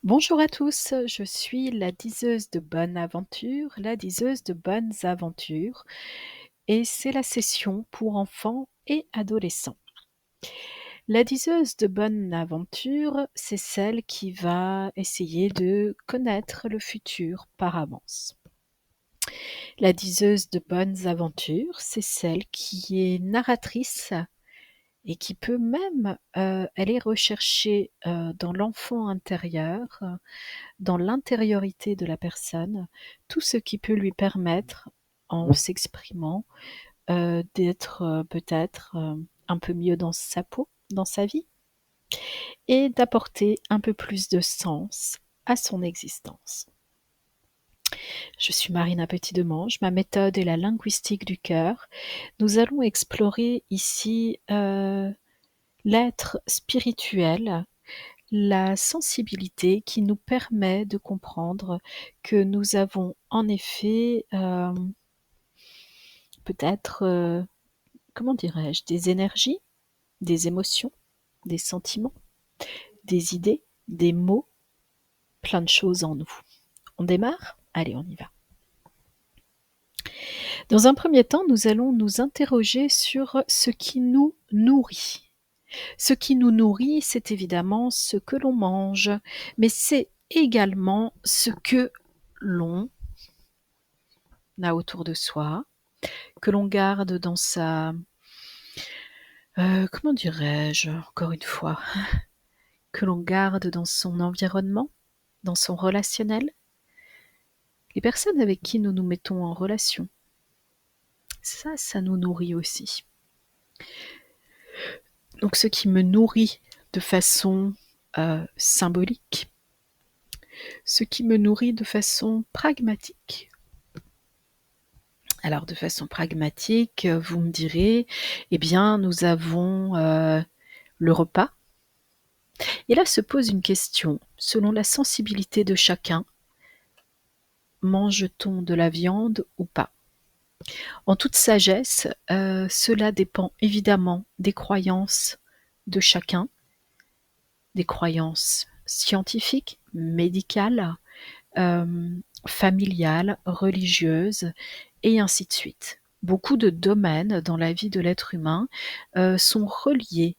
Bonjour à tous, je suis la diseuse de bonne aventure, la diseuse de bonnes aventures et c'est la session pour enfants et adolescents. La diseuse de bonne aventure, c'est celle qui va essayer de connaître le futur par avance. La diseuse de bonnes aventures, c'est celle qui est narratrice et qui peut même, aller rechercher, dans l'enfant intérieur, dans l'intériorité de la personne, tout ce qui peut lui permettre, en s'exprimant, d'être, peut-être, un peu mieux dans sa peau, dans sa vie et d'apporter un peu plus de sens à son existence. Je suis Marina Petit-Demange, ma méthode est la linguistique du cœur. Nous allons explorer ici, l'être spirituel, la sensibilité qui nous permet de comprendre que nous avons en effet, peut-être, comment dirais-je? Des énergies, des émotions, des sentiments, des idées, des mots, plein de choses en nous. On démarre? Allez, on y va. Dans un premier temps, nous allons nous interroger sur ce qui nous nourrit. Ce qui nous nourrit, c'est évidemment ce que l'on mange, mais c'est également ce que l'on a autour de soi, que l'on garde dans sa, comment dirais-je? Encore une fois, que l'on garde dans son environnement, dans son relationnel. Les personnes avec qui nous nous mettons en relation, ça nous nourrit aussi. Donc ce qui me nourrit de façon, symbolique, ce qui me nourrit de façon pragmatique. Alors de façon pragmatique, vous me direz, eh bien nous avons, le repas. Et là se pose une question, selon la sensibilité de chacun, mange-t-on de la viande ou pas? En toute sagesse, cela dépend évidemment des croyances de chacun, des croyances scientifiques, médicales, familiales, religieuses et ainsi de suite. Beaucoup de domaines dans la vie de l'être humain, sont reliés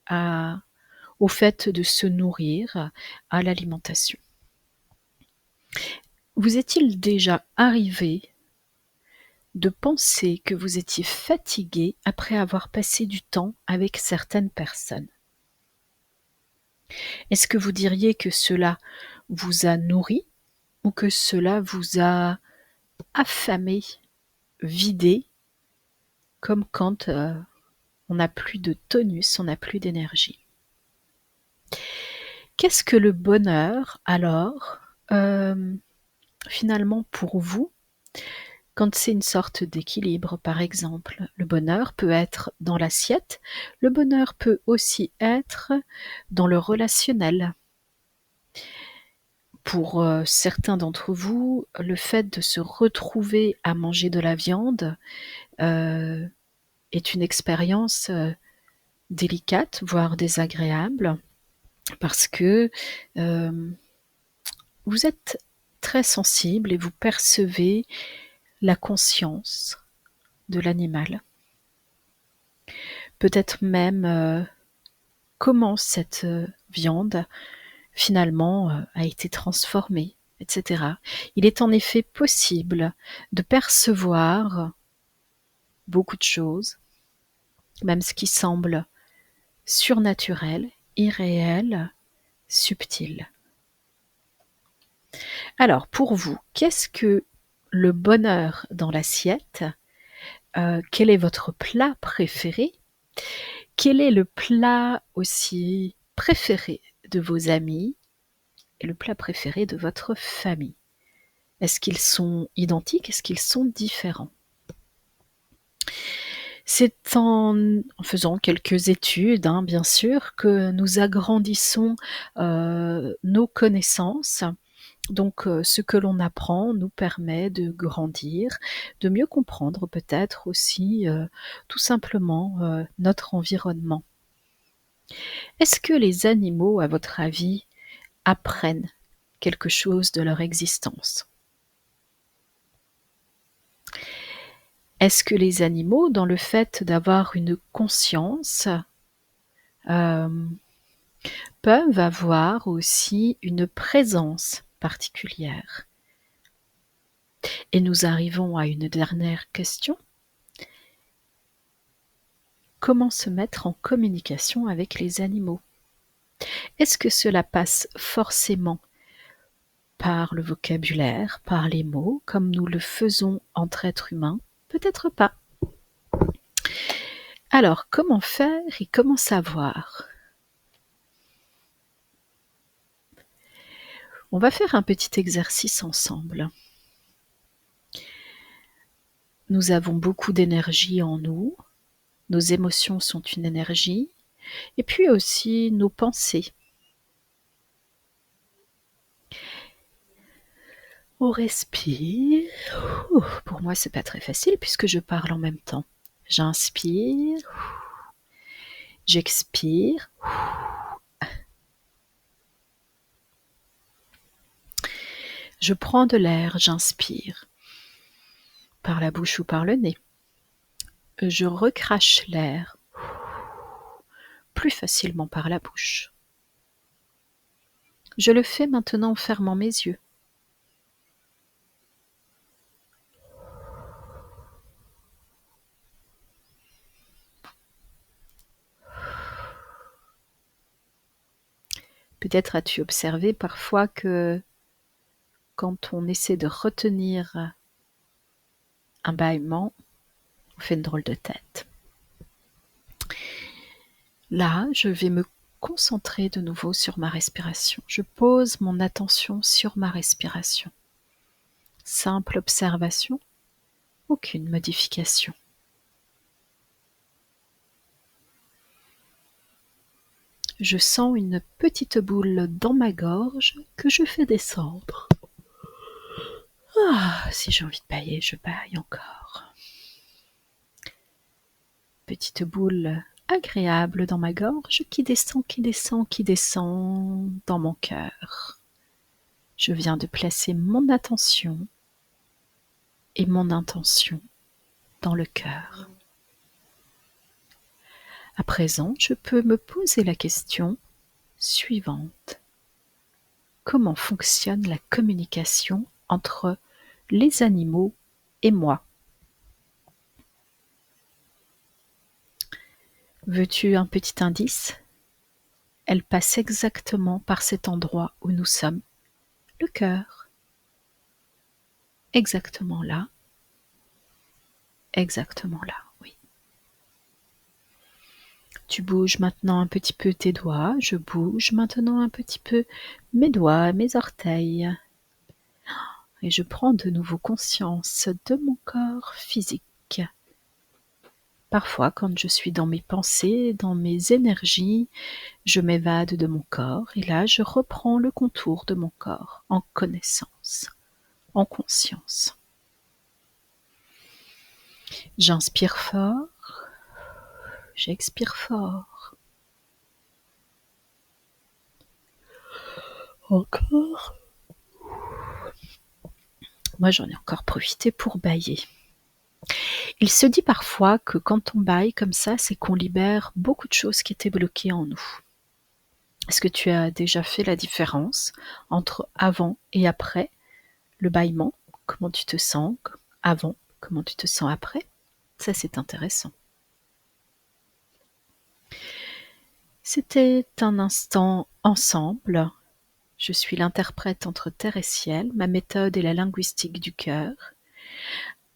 à au fait de se nourrir, à l'alimentation. Vous est-il déjà arrivé de penser que vous étiez fatigué après avoir passé du temps avec certaines personnes? Est-ce que vous diriez que cela vous a nourri ou que cela vous a affamé, vidé, comme quand, on n'a plus de tonus, on n'a plus d'énergie? Qu'est-ce que le bonheur alors, finalement pour vous, quand c'est une sorte d'équilibre par exemple? Le bonheur peut être dans l'assiette, le bonheur peut aussi être dans le relationnel. Pour, certains d'entre vous, le fait de se retrouver à manger de la viande, heu, est une expérience, délicate, voire désagréable parce que, hem, vous êtes très sensible et vous percevez la conscience de l'animal. Peut-être même, comment cette, viande finalement, a été transformée et cetera. Il est en effet possible de percevoir beaucoup de choses, même ce qui semble surnaturel, irréel, subtil. Alors pour vous, qu'est-ce que le bonheur dans l'assiette? Quel est votre plat préféré? Quel est le plat aussi préféré de vos amis et le plat préféré de votre famille? Est-ce qu'ils sont identiques? Est-ce qu'ils sont différents? C'est en faisant quelques études, hein, bien sûr, que nous agrandissons, nos connaissances. Donc, ce que l'on apprend nous permet de grandir, de mieux comprendre peut-être aussi, tout simplement, notre environnement. Est-ce que les animaux, à votre avis, apprennent quelque chose de leur existence. Est-ce que les animaux, dans le fait d'avoir une conscience, peuvent avoir aussi une présence particulière? Et nous arrivons à une dernière question. Comment se mettre en communication avec les animaux? Est-ce que cela passe forcément par le vocabulaire, par les mots, comme nous le faisons entre êtres humains? Peut-être pas. Alors, comment faire et comment savoir? On va faire un petit exercice ensemble. Nous avons beaucoup d'énergie en nous, nos émotions sont une énergie, et puis aussi nos pensées. On respire. Pour moi, c'est pas très facile puisque je parle en même temps. J'inspire, j'expire. Je prends de l'air, j'inspire. Par la bouche ou par le nez. Je recrache l'air. Plus facilement par la bouche. Je le fais maintenant en fermant mes yeux. Peut-être as-tu observé parfois que quand on essaie de retenir un bâillement, on fait une drôle de tête. Là, je vais me concentrer de nouveau sur ma respiration. Je pose mon attention sur ma respiration. Simple observation, aucune modification. Je sens une petite boule dans ma gorge que je fais descendre. Si j'ai envie de bâiller, je bâille encore. Petite boule agréable dans ma gorge qui descend dans mon cœur. Je viens de placer mon attention et mon intention dans le cœur. À présent, je peux me poser la question suivante. Comment fonctionne la communication entre les animaux et moi? Veux-tu un petit indice? Elle passe exactement par cet endroit où nous sommes, le cœur. Exactement là, oui. Tu bouges maintenant un petit peu tes doigts, je bouge maintenant un petit peu mes doigts, mes orteils. Et je prends de nouveau conscience de mon corps physique. Parfois, quand je suis dans mes pensées, dans mes énergies, je m'évade de mon corps et là, je reprends le contour de mon corps en connaissance, en conscience. J'inspire fort, j'expire fort. Encore. Moi, j'en ai encore profité pour bâiller. Il se dit parfois que quand on bâille comme ça, c'est qu'on libère beaucoup de choses qui étaient bloquées en nous. Est-ce que tu as déjà fait la différence entre avant et après le bâillement? Comment tu te sens avant? Comment tu te sens après? Ça, c'est intéressant. C'était un instant ensemble. Je suis l'interprète entre terre et ciel. Ma méthode est la linguistique du cœur.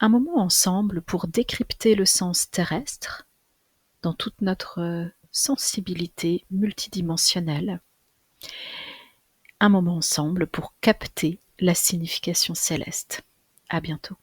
Un moment ensemble pour décrypter le sens terrestre dans toute notre sensibilité multidimensionnelle. Un moment ensemble pour capter la signification céleste. À bientôt.